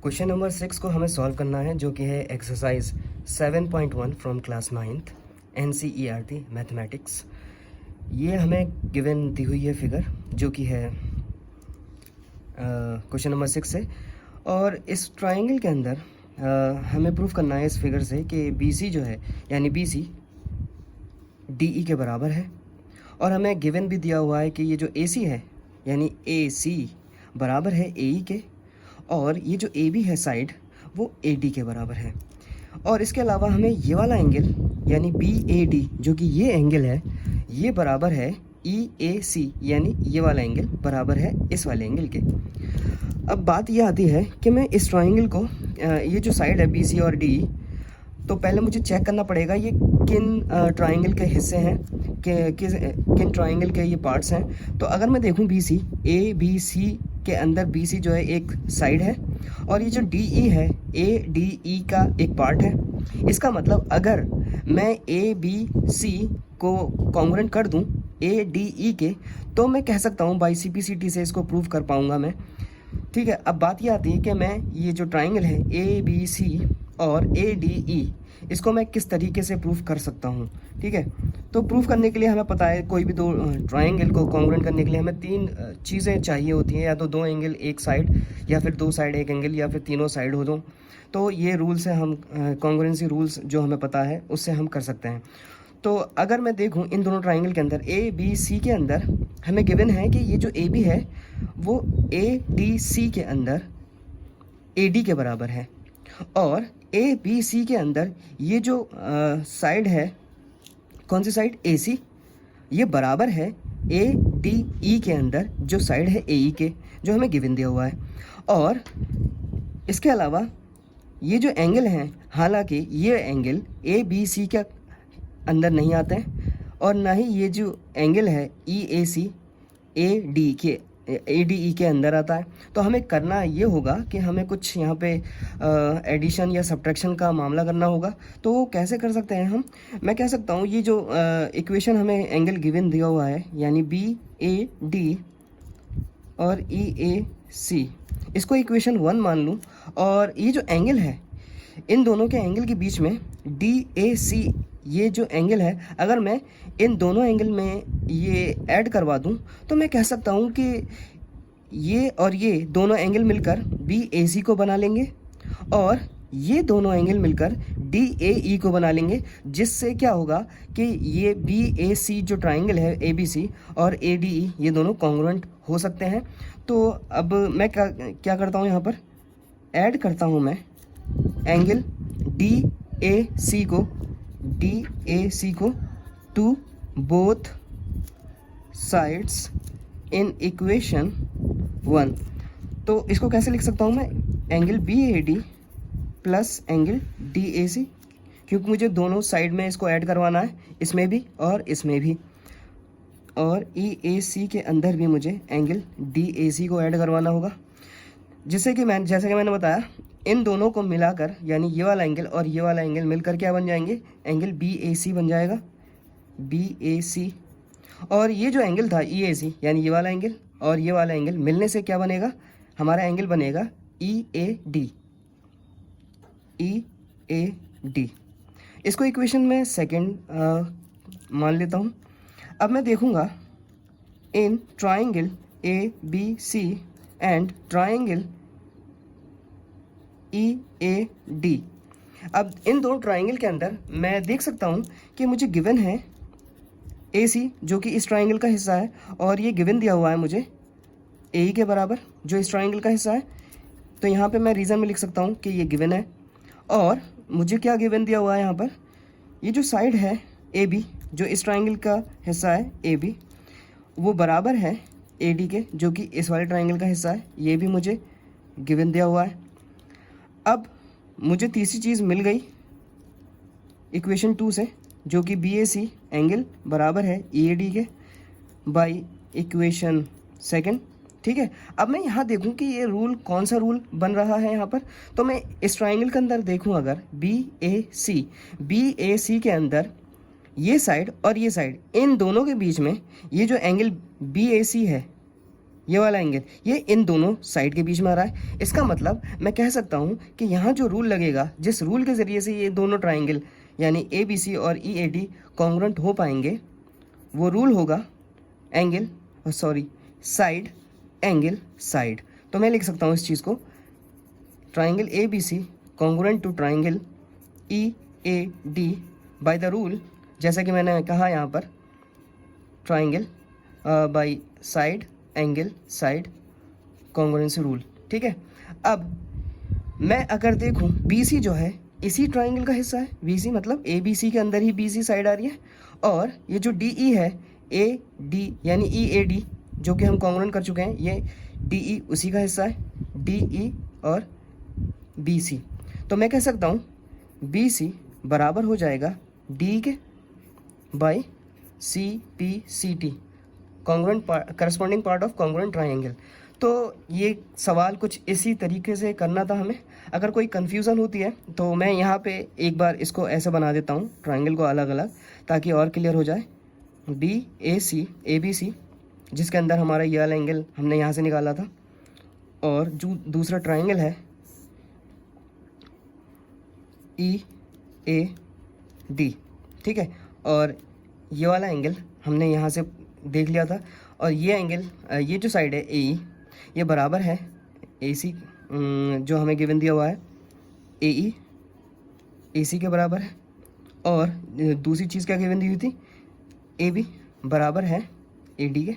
Question number 6 को हमें solve करना है, जो कि है exercise 7.1 from class 9th NCERT mathematics. ये हमें गिवन दी हुई है फिगर, जो कि है क्वेश्चन नंबर 6 से। और इस ट्राइंगल के अंदर हमें प्रूफ करना है इस फिगर से कि BC जो है, यानी BC DE के बराबर है। और हमें गिवन भी दिया हुआ है कि ये जो AC है, यानी AC बराबर है AE के, और ये जो AB है साइड, वो AD के बराबर है। और इसके अलावा हमें ये वाला एंगल यानी BAD, जो कि ये एंगल है, ये बराबर है EAC, यानी ये वाला एंगल बराबर है इस वाले एंगल के। अब बात ये आती है कि मैं इस ट्राइंगल को, ये जो साइड है BC और DE, तो पहले मुझे चेक करना पड़ेगा ये किन ट्राइंगल के हिस्से हैं, किन ट्राइंगल के ये पार्ट्स हैं। तो अगर मैं देखूं BC, ABC के अंदर BC जो है एक साइड है, और ये जो DE है ADE का एक पार्ट है। इसका मतलब अगर मैं ABC को कॉन्ग्रुएंट कर दूं ADE के, तो मैं कह सकता हूं बाई CPCT से इसको प्रूव कर पाऊंगा मैं। ठीक है, अब बात ये आती है कि मैं ये जो ट्राइंगल है ABC और ADE, इसको मैं किस तरीके से प्रूफ कर सकता हूँ। ठीक है, तो प्रूफ करने के लिए हमें पता है कोई भी दो ट्राइंगल को कॉन्ग्रुएंट करने के लिए हमें तीन चीज़ें चाहिए होती हैं, या तो दो एंगल एक साइड, या फिर दो साइड एक एंगल, या फिर तीनों साइड हो दो। तो ये रूल्स है, हम कॉन्ग्रुएंसी रूल्स जो हमें पता है उससे हम कर सकते हैं। तो अगर मैं देखूं इन दोनों ट्राइंगल के अंदर ABC के अंदर हमें गिवन है कि ये जो AB है वो ADC के अंदर AD के बराबर है, और ABC के अंदर ये जो साइड है, कौन सी साइड, AC, ये बराबर है ADE के अंदर जो साइड है AE के, जो हमें गिवन दिया हुआ है। और इसके अलावा ये जो एंगल हैं, हालांकि ये एंगल ABC के अंदर नहीं आते हैं, और ना ही ये जो एंगल है EAC ADE के अंदर आता है। तो हमें करना ये होगा कि हमें कुछ यहाँ पे एडिशन या सब्ट्रैक्शन का मामला करना होगा। तो वो कैसे कर सकते हैं हम, मैं कह सकता हूँ ये जो इक्वेशन हमें एंगल गिवन दिया हुआ है, यानी BAD और EAC, इसको इक्वेशन 1 मान लूँ, और ये जो एंगल है इन दोनों के एंगल के बीच में DAC, ये जो एंगल है, अगर मैं इन दोनों एंगल में ये ऐड करवा दूं, तो मैं कह सकता हूं कि ये और ये दोनों एंगल मिलकर BAC को बना लेंगे, और ये दोनों एंगल मिलकर DAE को बना लेंगे, जिससे क्या होगा कि ये BAC जो ट्राइंगल है ABC और ADE, ये दोनों कॉन्ग्रुएंट हो सकते हैं। तो अब मैं क्या करता हूँ, यहाँ पर ऐड करता हूँ मैं एंगल DAC को to both sides in equation 1। तो इसको कैसे लिख सकता हूँ मैं, angle BAD plus angle DAC, क्योंकि मुझे दोनों साइड में इसको ऐड करवाना है, इसमें भी और इसमें भी, और EAC के अंदर भी मुझे एंगल DAC को ऐड करवाना होगा, जैसे कि मैंने बताया, इन दोनों को मिलाकर, यानी ये वाला एंगल और ये वाला एंगल मिलकर क्या बन जाएंगे, एंगल BAC बन जाएगा, BAC। और ये जो एंगल था EAC, यानी ये वाला एंगल और ये वाला एंगल मिलने से क्या बनेगा, हमारा एंगल बनेगा EAD। इसको इक्वेशन में सेकंड मान लेता हूँ। अब मैं देखूँगा in triangle ABC and triangle EAD, अब इन दोनों ट्राइंगल के अंदर मैं देख सकता हूँ कि मुझे गिवन है AC, जो कि इस ट्राइंगल का हिस्सा है, और ये गिवन दिया हुआ है मुझे AE के बराबर, जो इस ट्राइंगल का हिस्सा है। तो यहाँ पे मैं रीज़न में लिख सकता हूँ कि ये गिवन है, और मुझे क्या गिवन दिया हुआ है यहाँ पर, ये जो साइड है AB, जो इस ट्राइंगल का हिस्सा है AB, वो बराबर है AD के, जो कि इस वाले ट्राइंगल का हिस्सा है, ये भी मुझे गिवन दिया हुआ है। अब मुझे तीसरी चीज़ मिल गई इक्वेशन 2 से, जो कि BAC एंगल बराबर है EAD के बाई इक्वेशन 2। ठीक है, अब मैं यहाँ देखूँ कि ये रूल कौन सा रूल बन रहा है यहाँ पर। तो मैं इस ट्राइंगल के अंदर देखूँ, अगर BAC के अंदर ये साइड और ये साइड, इन दोनों के बीच में ये जो एंगल BAC है, ये वाला एंगल, ये इन दोनों साइड के बीच में आ रहा है। इसका मतलब मैं कह सकता हूँ कि यहाँ जो रूल लगेगा, जिस रूल के ज़रिए से ये दोनों ट्राइंगल यानी ABC और EAD कॉन्ग्रुएंट हो पाएंगे, वो रूल होगा एंगल साइड एंगल साइड। तो मैं लिख सकता हूँ इस चीज़ को, triangle ABC congruent to triangle EAD by the rule, जैसा कि मैंने कहा यहाँ पर, triangle by side angle side congruency rule. ठीक है। अब मैं अगर देखूं BC जो है इसी ट्राइंगल का हिस्सा है, BC मतलब ABC के अंदर ही BC साइड आ रही है, और ये जो DE है AD यानी EAD जो कि हम कॉन्ग्रुएंट कर चुके हैं, ये DE उसी का हिस्सा है, DE और BC। तो मैं कह सकता हूँ BC बराबर हो जाएगा DE के by CPCT, congruent corresponding part of congruent triangle. तो ये सवाल कुछ इसी तरीके से करना था हमें। अगर कोई कन्फ्यूज़न होती है तो मैं यहाँ पे एक बार इसको ऐसे बना देता हूँ, ट्राइंगल को अलग अलग, ताकि और क्लियर हो जाए। BAC ABC जिसके अंदर हमारा ये वाला एंगल हमने यहाँ से निकाला था, और जो दूसरा ट्राइंगल है EAD, ठीक है, और ये वाला एंगल हमने यहाँ से देख लिया था, और ये एंगल ये जो साइड है AE ये बराबर है AC जो हमें गिवन दिया हुआ है AE AC के बराबर है, और दूसरी चीज़ क्या गिवन दी हुई थी AB बराबर है AD के,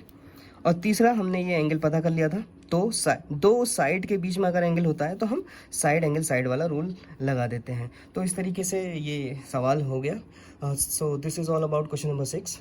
और तीसरा हमने ये एंगल पता कर लिया था। तो दो साइड के बीच में अगर एंगल होता है तो हम साइड एंगल साइड वाला रूल लगा देते हैं। तो इस तरीके से ये सवाल हो गया। So this is all about question number 6।